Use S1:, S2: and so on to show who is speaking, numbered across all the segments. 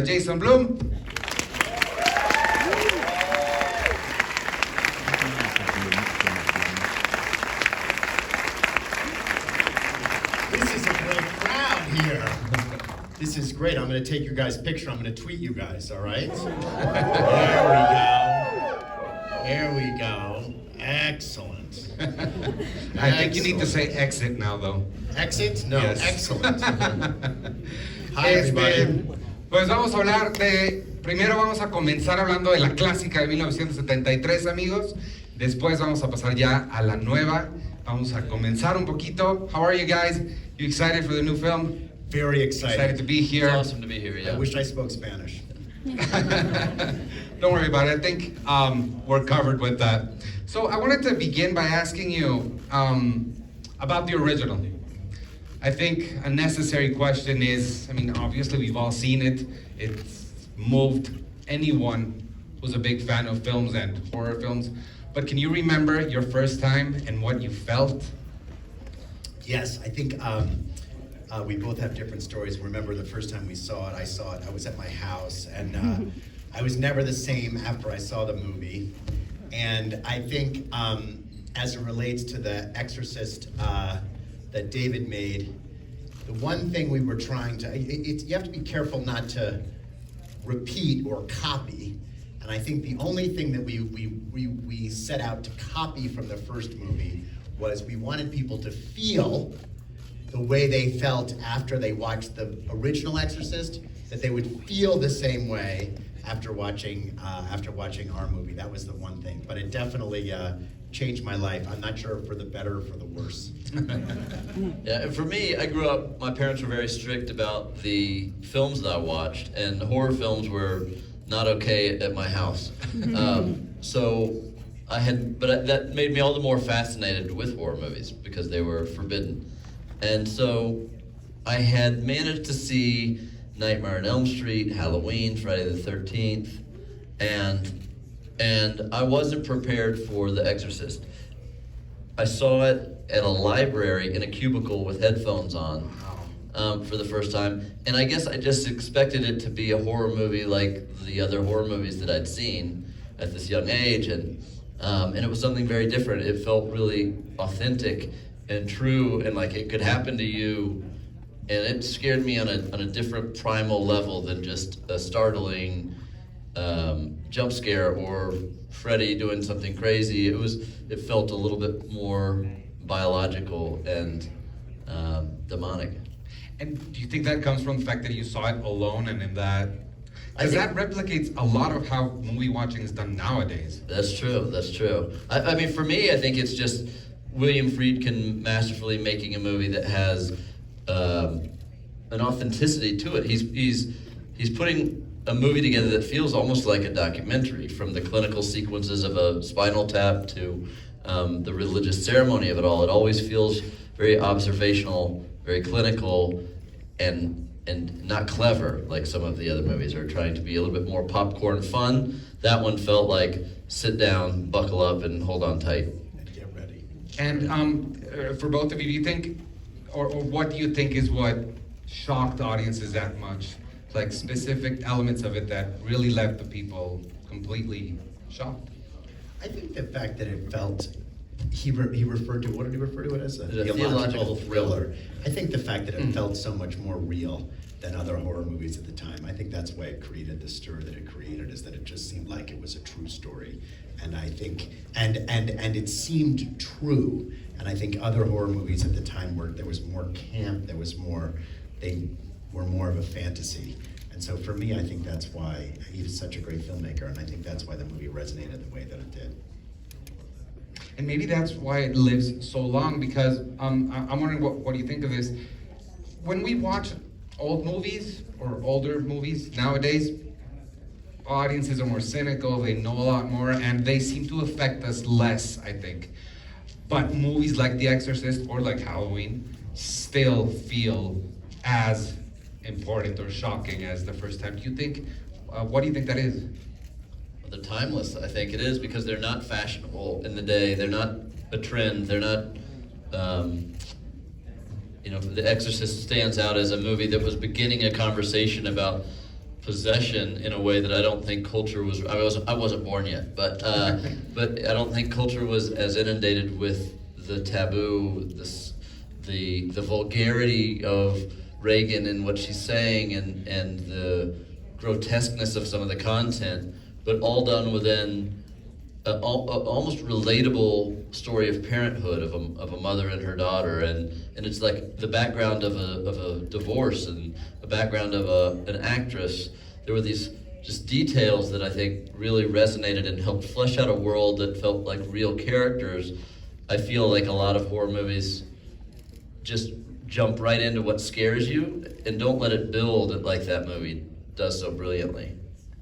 S1: Jason Blum.
S2: This is a great crowd here. This is great. I'm going to take your guys' picture. I'm going to tweet you guys, all right? There we go. Excellent.
S1: I think you need to say exit now, though.
S2: Exit? No,
S1: Yes.
S2: Excellent. Hi, everybody.
S1: Pues vamos a hablar de... Primero vamos a comenzar hablando de la clásica de 1973, amigos. Después vamos a pasar ya a la nueva. Vamos a comenzar un poquito. How are you guys? You excited for the new film?
S2: Very excited.
S1: Excited to be here.
S3: It's awesome to be here, yeah.
S2: I wish I spoke Spanish.
S1: Don't worry about it. I think we're covered with that. So I wanted to begin by asking you about the original. I think a necessary question is, I mean, obviously we've all seen it. It's moved anyone who's a big fan of films and horror films. But can you remember your first time and what you felt?
S2: Yes, I think we both have different stories. Remember the first time we saw it, I was at my house, and I was never the same after I saw the movie. And I think as it relates to the Exorcist that David made, the one thing we were trying to, you have to be careful not to repeat or copy. And I think the only thing that we set out to copy from the first movie was we wanted people to feel the way they felt after they watched the original Exorcist, that they would feel the same way after watching our movie. That was the one thing, but it definitely changed my life. I'm not sure for the better or for the worse.
S3: Yeah, and for me, I grew up, my parents were very strict about the films that I watched, and horror films were not okay at my house. But that made me all the more fascinated with horror movies because they were forbidden. And so I had managed to see Nightmare on Elm Street, Halloween, Friday the 13th, and I wasn't prepared for The Exorcist. I saw it at a library in a cubicle with headphones on for the first time, and I guess I just expected it to be a horror movie like the other horror movies that I'd seen at this young age, and it was something very different. It felt really authentic and true, and like it could happen to you. And it scared me on a different primal level than just a startling jump scare or Freddy doing something crazy. It felt a little bit more biological and demonic.
S1: And do you think that comes from the fact that you saw it alone and in that? Because that replicates a lot of how movie watching is done nowadays.
S3: That's true. I mean, for me, I think it's just William Friedkin masterfully making a movie that has an authenticity to it. He's putting a movie together that feels almost like a documentary, from the clinical sequences of a spinal tap to the religious ceremony of it all. It always feels very observational, very clinical, and not clever like some of the other movies are trying to be a little bit more popcorn fun. That one felt like sit down, buckle up, and hold on tight.
S2: And get ready.
S1: And for both of you, do you think, or what do you think is what shocked audiences that much? Like specific elements of it that really left the people completely shocked?
S2: I think the fact that it felt, he referred to, what did he refer to it as? A
S3: theological thriller.
S2: I think the fact that it felt so much more real than other horror movies at the time. I think that's why it created the stir that it created, is that it just seemed like it was a true story. And I think, and it seemed true. And I think other horror movies at the time there was more camp, they were more of a fantasy. And so for me, I think that's why he's such a great filmmaker, and I think that's why the movie resonated the way that it did.
S1: And maybe that's why it lives so long, because I'm wondering what do you think of this? When we watch old movies or older movies nowadays, audiences are more cynical, they know a lot more, and they seem to affect us less, I think. But movies like The Exorcist or like Halloween still feel as important or shocking as the first time. Do you think, what do you think that is?
S3: They're timeless, I think it is, because they're not fashionable in the day. They're not a trend. They're not, The Exorcist stands out as a movie that was beginning a conversation about possession in a way that I don't think culture was. I wasn't born yet, but I don't think culture was as inundated with the taboo, the vulgarity of Reagan and what she's saying, and the grotesqueness of some of the content, but all done within almost relatable story of parenthood of a mother and her daughter, and it's like the background of a divorce and a background of an actress. There were these just details that I think really resonated and helped flesh out a world that felt like real characters. I feel like a lot of horror movies just jump right into what scares you and don't let it build like that movie does so brilliantly.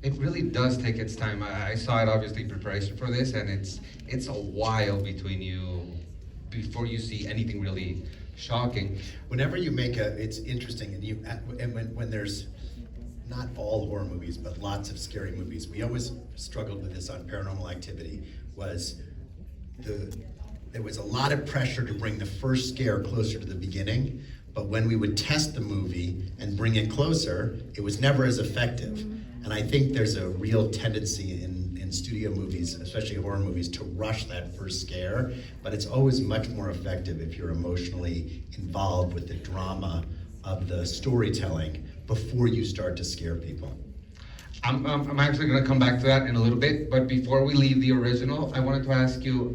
S1: It really does take its time. I saw it obviously in preparation for this, and it's a while before you see anything really shocking.
S2: Whenever you make it's interesting, and when there's not all horror movies, but lots of scary movies, we always struggled with this on Paranormal Activity, there was a lot of pressure to bring the first scare closer to the beginning, but when we would test the movie and bring it closer, it was never as effective. And I think there's a real tendency in studio movies, especially horror movies, to rush that first scare, but it's always much more effective if you're emotionally involved with the drama of the storytelling before you start to scare people.
S1: I'm actually going to come back to that in a little bit, but before we leave the original, I wanted to ask you,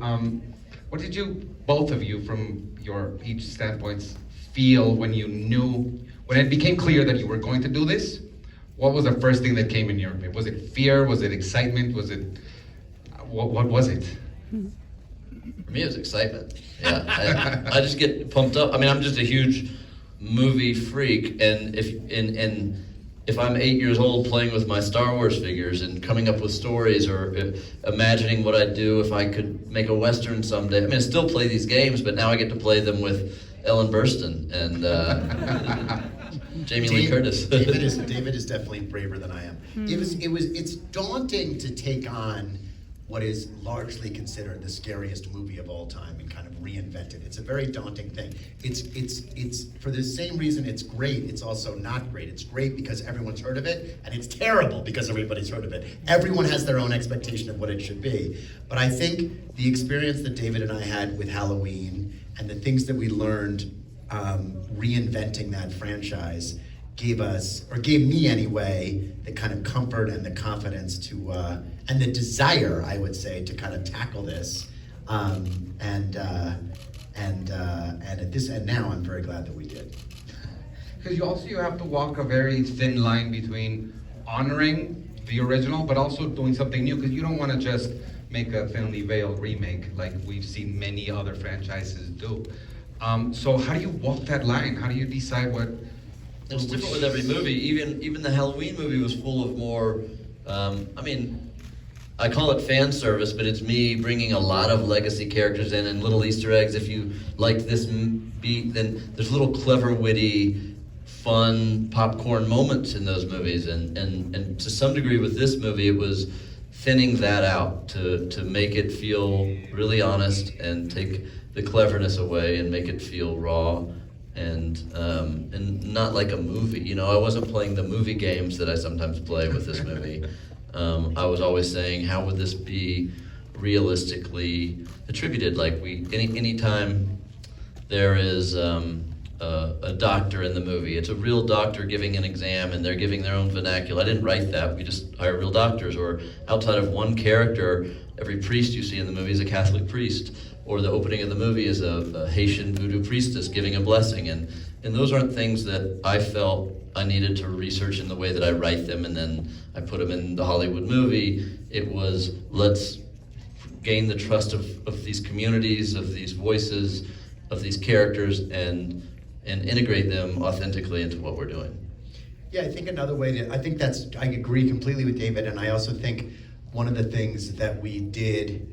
S1: what did you, both of you, from your each standpoints, feel when it became clear that you were going to do this? What was the first thing that came in your mind? Was it fear? Was it excitement? Was it, what was it?
S3: For me, it was excitement. Yeah, I just get pumped up. I mean, I'm just a huge movie freak, and if I'm 8 years old playing with my Star Wars figures and coming up with stories, or imagining what I'd do if I could make a Western someday. I mean, I still play these games, but now I get to play them with Ellen Burstyn and Jamie Lee Curtis.
S2: David is definitely braver than I am. It's daunting to take on what is largely considered the scariest movie of all time and kind of reinvent it. It's a very daunting thing. It's for the same reason it's great, it's also not great. It's great because everyone's heard of it, and it's terrible because everybody's heard of it. Everyone has their own expectation of what it should be. But I think the experience that David and I had with Halloween and the things that we learned reinventing that franchise gave me anyway, the kind of comfort and the confidence to, and the desire, I would say, to kind of tackle this. And now I'm very glad that we did.
S1: Because you have to walk a very thin line between honoring the original, but also doing something new, because you don't want to just make a thinly veiled remake like we've seen many other franchises do. So how do you walk that line? How do you decide what?
S3: It's different with every movie. Even the Halloween movie was full of more. I mean, I call it fan service, but it's me bringing a lot of legacy characters in and little Easter eggs. If you like this beat, then there's little clever, witty, fun popcorn moments in those movies. And to some degree with this movie, it was thinning that out to make it feel really honest and take the cleverness away and make it feel raw and not like a movie. You know, I wasn't playing the movie games that I sometimes play with this movie. I was always saying, how would this be realistically attributed? Like anytime there is a doctor in the movie, it's a real doctor giving an exam and they're giving their own vernacular. I didn't write that, we just hire real doctors. Or outside of one character, every priest you see in the movie is a Catholic priest. Or the opening of the movie is a Haitian voodoo priestess giving a blessing. And those aren't things that I felt I needed to research in the way that I write them and then I put them in the Hollywood movie. It was, let's gain the trust of these communities, of these voices, of these characters, and integrate them authentically into what we're doing.
S2: Yeah, I think another way I agree completely with David, and I also think one of the things that we did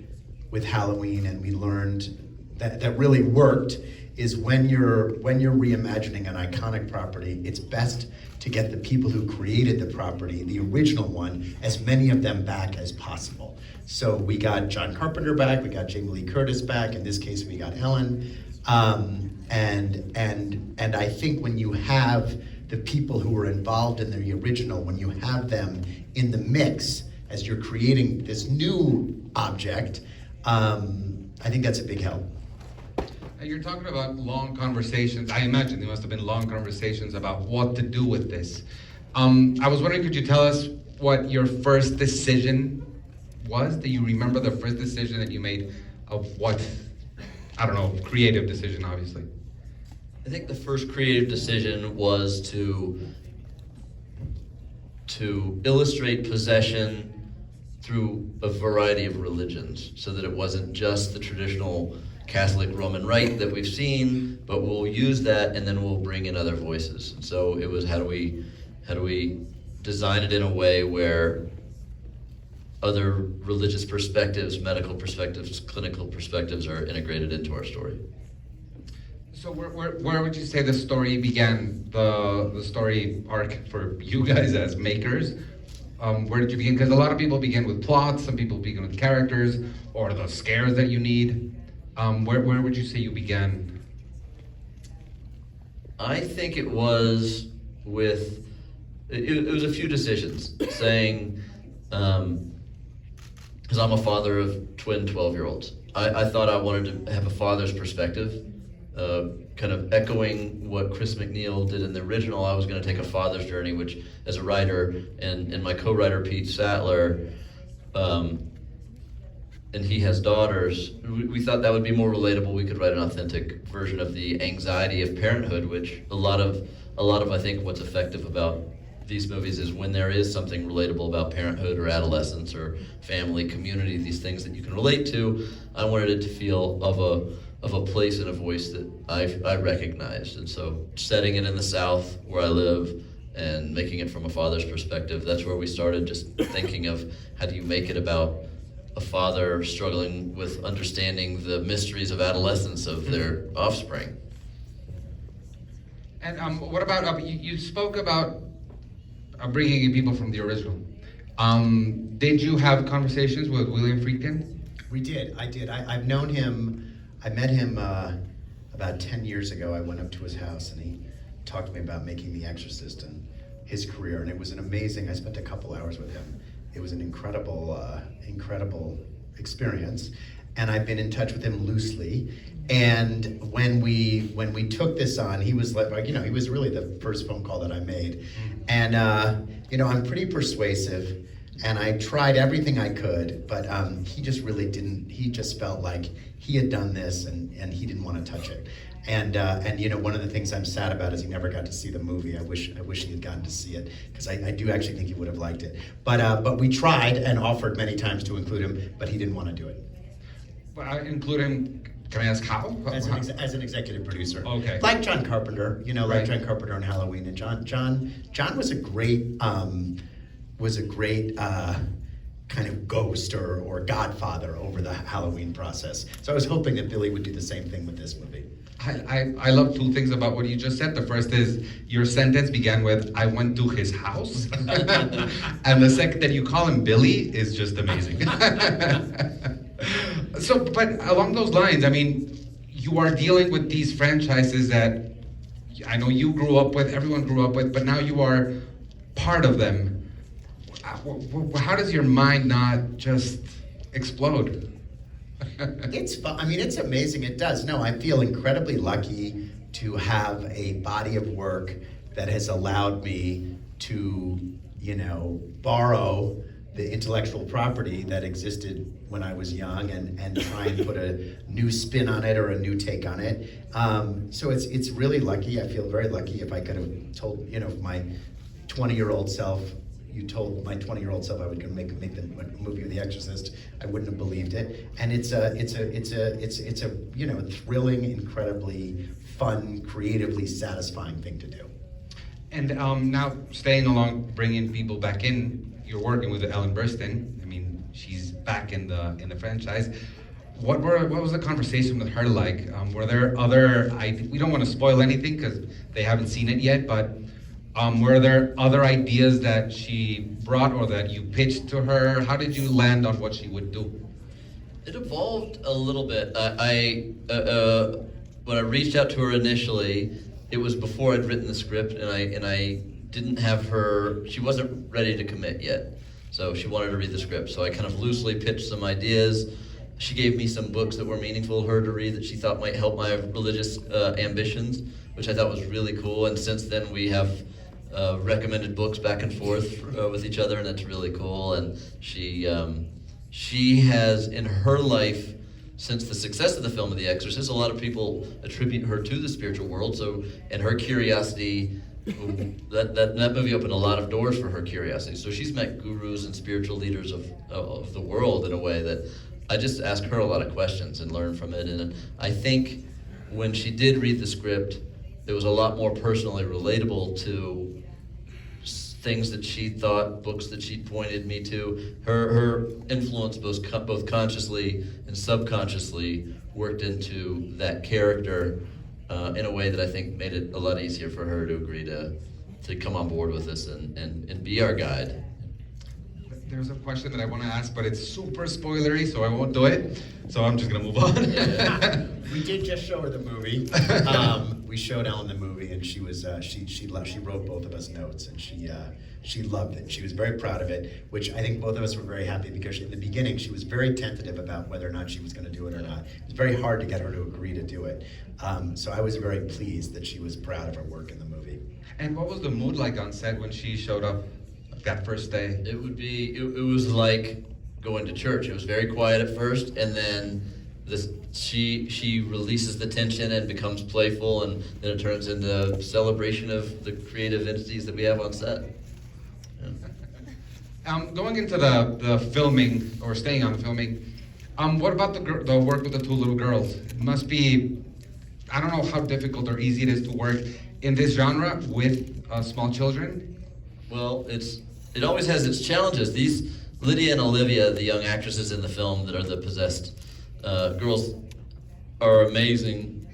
S2: with Halloween and we learned that really worked is when you're reimagining an iconic property, it's best to get the people who created the property, the original one, as many of them back as possible. So we got John Carpenter back, we got Jamie Lee Curtis back, in this case we got Ellen. And I think when you have the people who were involved in the original, when you have them in the mix as you're creating this new object, I think that's a big help.
S1: You're talking about long conversations. I imagine there must have been long conversations about what to do with this. I was wondering, could you tell us what your first decision was? Do you remember the first decision that you made of what, I don't know, creative decision, obviously?
S3: I think the first creative decision was to illustrate possession through a variety of religions, so that it wasn't just the traditional Catholic Roman rite that we've seen, but we'll use that and then we'll bring in other voices. So it was, how do we design it in a way where other religious perspectives, medical perspectives, clinical perspectives are integrated into our story.
S1: So where would you say the story began, the story arc for you guys as makers? Where did you begin? Because a lot of people begin with plots, some people begin with characters, or the scares that you need. Where would you say you began?
S3: I think it was with, it was a few decisions, saying, because I'm a father of twin 12-year-olds. I thought I wanted to have a father's perspective, kind of echoing what Chris McNeil did in the original. I was going to take a father's journey, which, as a writer, and my co-writer Pete Sattler, and he has daughters, we thought that would be more relatable. We could write an authentic version of the anxiety of parenthood, which a lot of I think what's effective about these movies is when there is something relatable about parenthood or adolescence or family, community, these things that you can relate to. I wanted it to feel of a place and a voice that I recognized. And so setting it in the South where I live and making it from a father's perspective, that's where we started, just thinking of how do you make it about a father struggling with understanding the mysteries of adolescence of their offspring.
S1: And what about, you spoke about bringing in people from the original. Did you have conversations with William Friedkin?
S2: We did, I did. I've known him, I met him about 10 years ago. I went up to his house and he talked to me about making The Exorcist and his career, and it was an amazing, I spent a couple hours with him. It was an incredible experience, and I've been in touch with him loosely. And when we took this on, he was like, he was really the first phone call that I made. And I'm pretty persuasive, and I tried everything I could, but he just really didn't. He just felt like he had done this, and he didn't want to touch it. And one of the things I'm sad about is he never got to see the movie. I wish he had gotten to see it, because I do actually think he would have liked it. But we tried and offered many times to include him, but he didn't want to do it.
S1: Include him. Can I ask how?
S2: As an executive producer.
S1: Okay.
S2: Like John Carpenter, like
S1: Right.
S2: John Carpenter in Halloween, and John was a great kind of ghost or godfather over the Halloween process. So I was hoping that Billy would do the same thing with this movie.
S1: I love two things about what you just said. The first is your sentence began with, I went to his house. And the second, that you call him Billy, is just amazing. So, but along those lines, I mean, you are dealing with these franchises that I know you grew up with, everyone grew up with, but now you are part of them. How does your mind not just explode?
S2: It's fun. I mean, it's amazing. It does. No, I feel incredibly lucky to have a body of work that has allowed me to, borrow the intellectual property that existed when I was young and try and put a new spin on it or a new take on it. So it's really lucky. I feel very lucky. If I could have told, my 20-year-old self, you told my 20-year-old self I was going to make the movie of The Exorcist, I wouldn't have believed it. And it's a thrilling, incredibly fun, creatively satisfying thing to do.
S1: And now staying along, bringing people back in, you're working with Ellen Burstyn. I mean, she's back in the franchise. What was the conversation with her like? Were there other? We don't want to spoil anything because they haven't seen it yet, but. Were there other ideas that she brought or that you pitched to her? How did you land on what she would do?
S3: It evolved a little bit. When I reached out to her initially, it was before I'd written the script, and I didn't have her. She wasn't ready to commit yet, so she wanted to read the script. So I kind of loosely pitched some ideas. She gave me some books that were meaningful to her to read that she thought might help my religious ambitions, which I thought was really cool. And since then, we have recommended books back and forth with each other, and that's really cool. And she has, in her life, since the success of the film of The Exorcist, a lot of people attribute her to the spiritual world. So, and her curiosity, that movie opened a lot of doors for her curiosity. So she's met gurus and spiritual leaders of the world in a way that I just ask her a lot of questions and learn from it. And I think when she did read the script, it was a lot more personally relatable to things that she thought, books that she pointed me to. Her influence, both consciously and subconsciously, worked into that character in a way that I think made it a lot easier for her to agree to come on board with us and be our guide.
S1: There's a question that I want to ask, but it's super spoilery, so I won't do it. So I'm just gonna move on.
S2: We did just show her the movie. We showed Ellen the movie, and she was she wrote both of us notes, and she loved it. She was very proud of it, which I think both of us were very happy, because in the beginning she was very tentative about whether or not she was going to do it or not. It was very hard to get her to agree to do it. So I was very pleased that she was proud of her work in the movie.
S1: And what was the mood like on set when she showed up that first day?
S3: It was like going to church. It was very quiet at first, and then she releases the tension and becomes playful, and then it turns into a celebration of the creative entities that we have on set. Yeah.
S1: Going into the filming, or staying on the filming, what about the work with the two little girls? It must be, I don't know how difficult or easy it is to work in this genre with small children.
S3: Well, it always has its challenges. These Lydia and Olivia, the young actresses in the film that are the possessed girls, are amazing.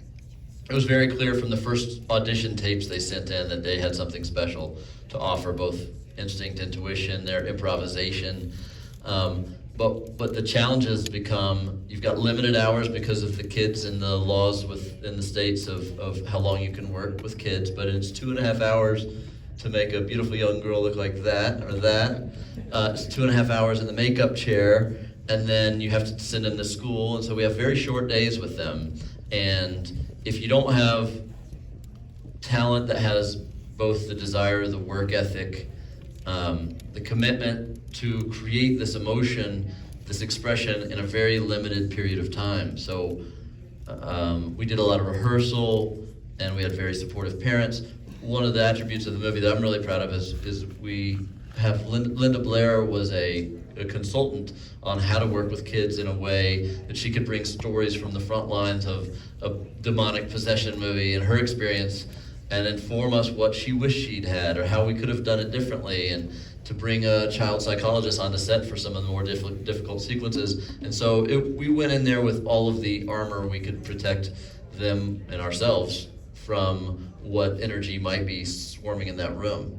S3: It was very clear from the first audition tapes they sent in that they had something special to offer, both instinct, intuition, their improvisation. But the challenges become, you've got limited hours because of the kids and the laws within the states of how long you can work with kids, but it's 2.5 hours to make a beautiful young girl look like that or that. It's 2.5 hours in the makeup chair, and then you have to send them to school, and so we have very short days with them. And if you don't have talent that has both the desire, the work ethic, the commitment to create this emotion, this expression in a very limited period of time. So we did a lot of rehearsal, and we had very supportive parents. One of the attributes of the movie that I'm really proud of is we have Linda Blair was a consultant on how to work with kids in a way that she could bring stories from the front lines of a demonic possession movie and her experience, and inform us what she wished she'd had or how we could have done it differently, and to bring a child psychologist on the set for some of the more difficult sequences. And so we went in there with all of the armor we could protect them and ourselves from what energy might be swarming in that room.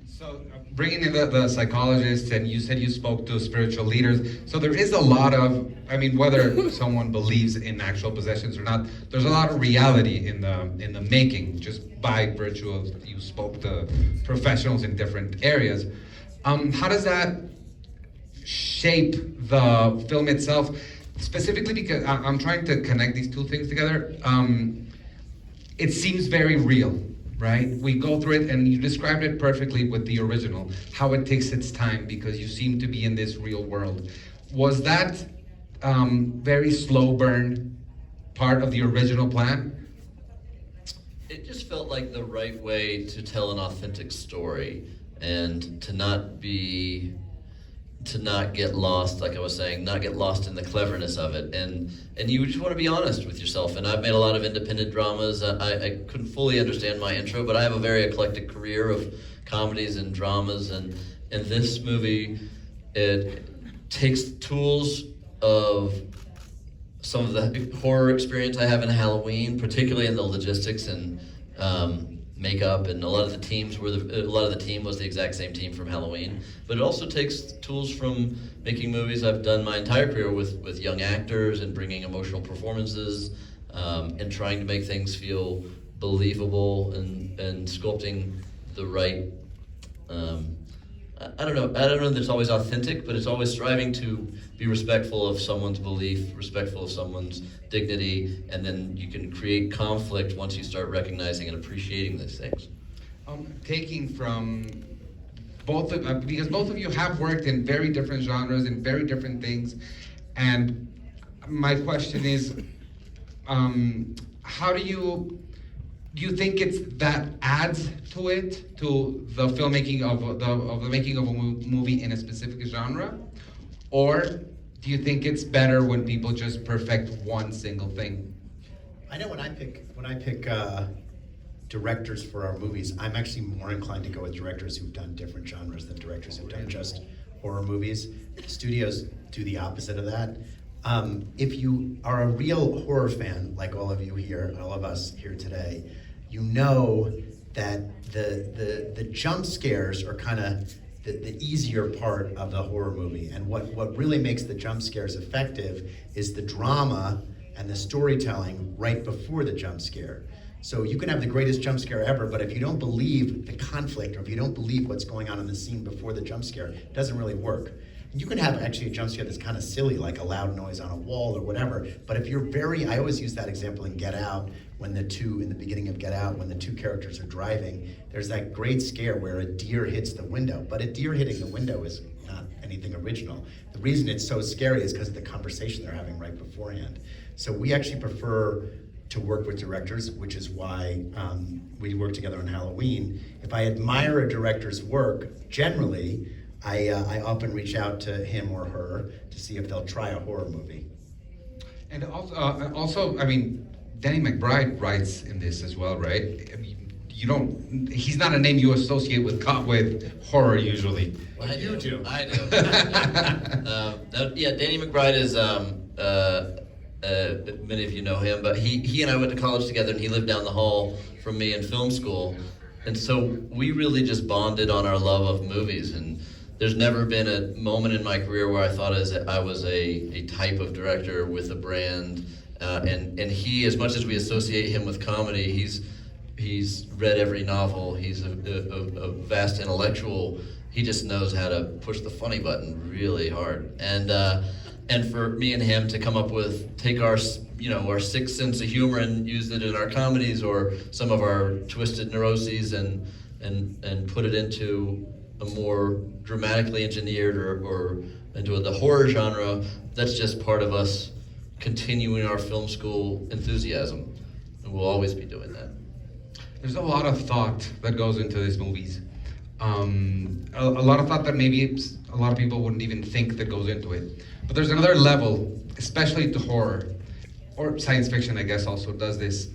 S1: So bringing in the psychologist, and you said you spoke to spiritual leaders, so there is a lot of, I mean, whether someone believes in actual possessions or not, there's a lot of reality in the making, just by virtue of you spoke to professionals in different areas. How does that shape the film itself? Specifically because I'm trying to connect these two things together. It seems very real, right? We go through it, and you described it perfectly with the original, how it takes its time because you seem to be in this real world. Was that very slow burn part of the original plan?
S3: It just felt like the right way to tell an authentic story, and to not get lost, like I was saying, not get lost in the cleverness of it. And you just want to be honest with yourself. And I've made a lot of independent dramas. I couldn't fully understand my intro, but I have a very eclectic career of comedies and dramas. And in this movie, it takes tools of some of the horror experience I have in Halloween, particularly in the logistics and makeup, and a lot of the team was the exact same team from Halloween. But it also takes tools from making movies I've done my entire career with young actors, and bringing emotional performances, and trying to make things feel believable and sculpting the right. I don't know that it's always authentic, but it's always striving to be respectful of someone's belief, respectful of someone's dignity, and then you can create conflict once you start recognizing and appreciating these things.
S1: Taking from both of, because both of you have worked in very different genres and very different things, and my question is, how do you think it's that adds to it, to the filmmaking of the making of a movie in a specific genre, or do you think it's better when people just perfect one single thing?
S2: I know when I pick directors for our movies, I'm actually more inclined to go with directors who've done different genres than directors who've done just horror movies. Studios do the opposite of that. If you are a real horror fan, like all of you here, all of us here today, you know that the jump scares are kind of the easier part of the horror movie. And what really makes the jump scares effective is the drama and the storytelling right before the jump scare. So you can have the greatest jump scare ever, but if you don't believe the conflict, or if you don't believe what's going on in the scene before the jump scare, it doesn't really work. And you can have actually a jump scare that's kind of silly, like a loud noise on a wall or whatever, but if you're I always use that example in Get Out, in the beginning of Get Out, when the two characters are driving, there's that great scare where a deer hits the window, but a deer hitting the window is not anything original. The reason it's so scary is because of the conversation they're having right beforehand. So we actually prefer to work with directors, which is why we work together on Halloween. If I admire a director's work, generally, I often reach out to him or her to see if they'll try a horror movie.
S1: And also, I mean, Danny McBride writes in this as well, right? I mean, he's not a name you associate with horror usually.
S3: Well, I do. Yeah, Danny McBride is, many of you know him, but he and I went to college together, and he lived down the hall from me in film school. And so we really just bonded on our love of movies. And there's never been a moment in my career where I thought I was a type of director with a brand. And he, as much as we associate him with comedy, he's read every novel. He's a vast intellectual. He just knows how to push the funny button really hard. And for me and him to come up with, take our sixth sense of humor and use it in our comedies, or some of our twisted neuroses, and put it into a more dramatically engineered or into the horror genre, that's just part of us continuing our film school enthusiasm. And we'll always be doing that.
S1: There's a lot of thought that goes into these movies. A lot of thought that maybe a lot of people wouldn't even think that goes into it. But there's another level, especially to horror, or science fiction, I guess, also does this,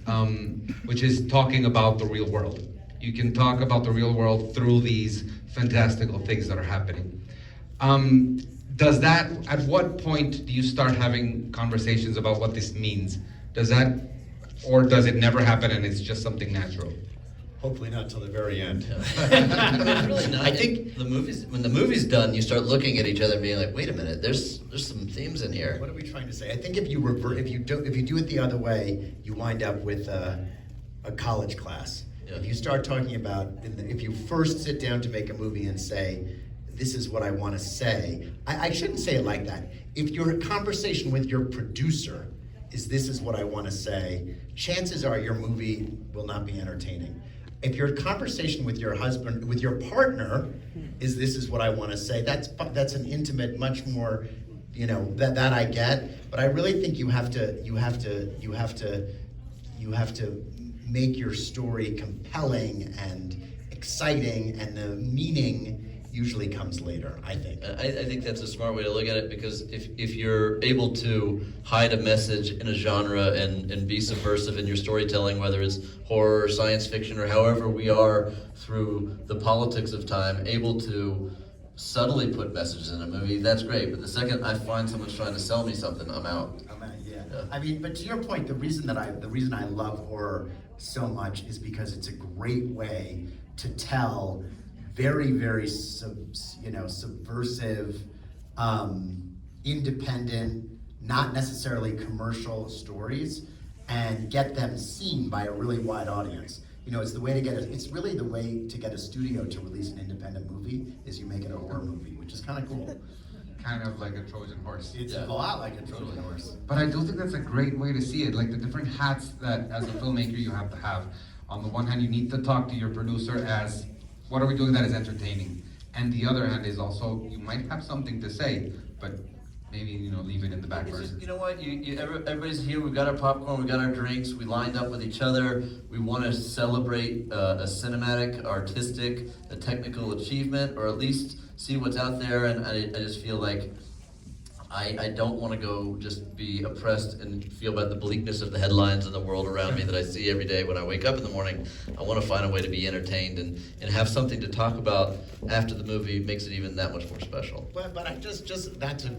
S1: which is talking about the real world. You can talk about the real world through these fantastical things that are happening. At what point do you start having conversations about what this means? Or does it never happen and it's just something natural?
S2: Hopefully not till the very end.
S3: It's really not. I think when the movie's done, you start looking at each other and being like, wait a minute, there's some themes in here.
S2: What are we trying to say? I think if you do it the other way, you wind up with a college class. Yeah. If you start talking about, if you first sit down to make a movie and say, this is what I want to say, I shouldn't say it like that. If your conversation with your producer is this is what I want to say, chances are your movie will not be entertaining. If your conversation with your husband, with your partner, is this is what I want to say, that's an intimate, much more, that I get. But I really think you have to make your story compelling and exciting, and the meaning usually comes later, I think.
S3: I think that's a smart way to look at it, because if you're able to hide a message in a genre and be subversive in your storytelling, whether it's horror or science fiction or however we are through the politics of time, able to subtly put messages in a movie, that's great. But the second I find someone's trying to sell me something, I'm out.
S2: Yeah. I mean, but to your point, the reason I love horror so much is because it's a great way to tell very, very subversive, independent, not necessarily commercial stories. and get them seen by a really wide audience. You know, it's really the way to get a studio to release an independent movie is you make it a horror movie, which is kind of cool.
S1: Kind of like a Trojan horse.
S2: It's
S3: Yeah.
S2: a lot like a Trojan horse.
S1: But I do think that's a great way to see it, like the different hats that as a filmmaker you have to have. On the one hand, you need to talk to your producer as, what are we doing that is entertaining? And the other hand is also, you might have something to say, but maybe, leave it in the back
S3: It's
S1: burner.
S3: just, you know what? Everybody's here. We've got our popcorn. We've got our drinks. We lined up with each other. We want to celebrate a cinematic, artistic, a technical achievement, or at least see what's out there. And I just feel like I don't want to go just be oppressed and feel about the bleakness of the headlines and the world around me that I see every day when I wake up in the morning. I want to find a way to be entertained and have something to talk about after the movie makes it even that much more special.
S2: But I just not to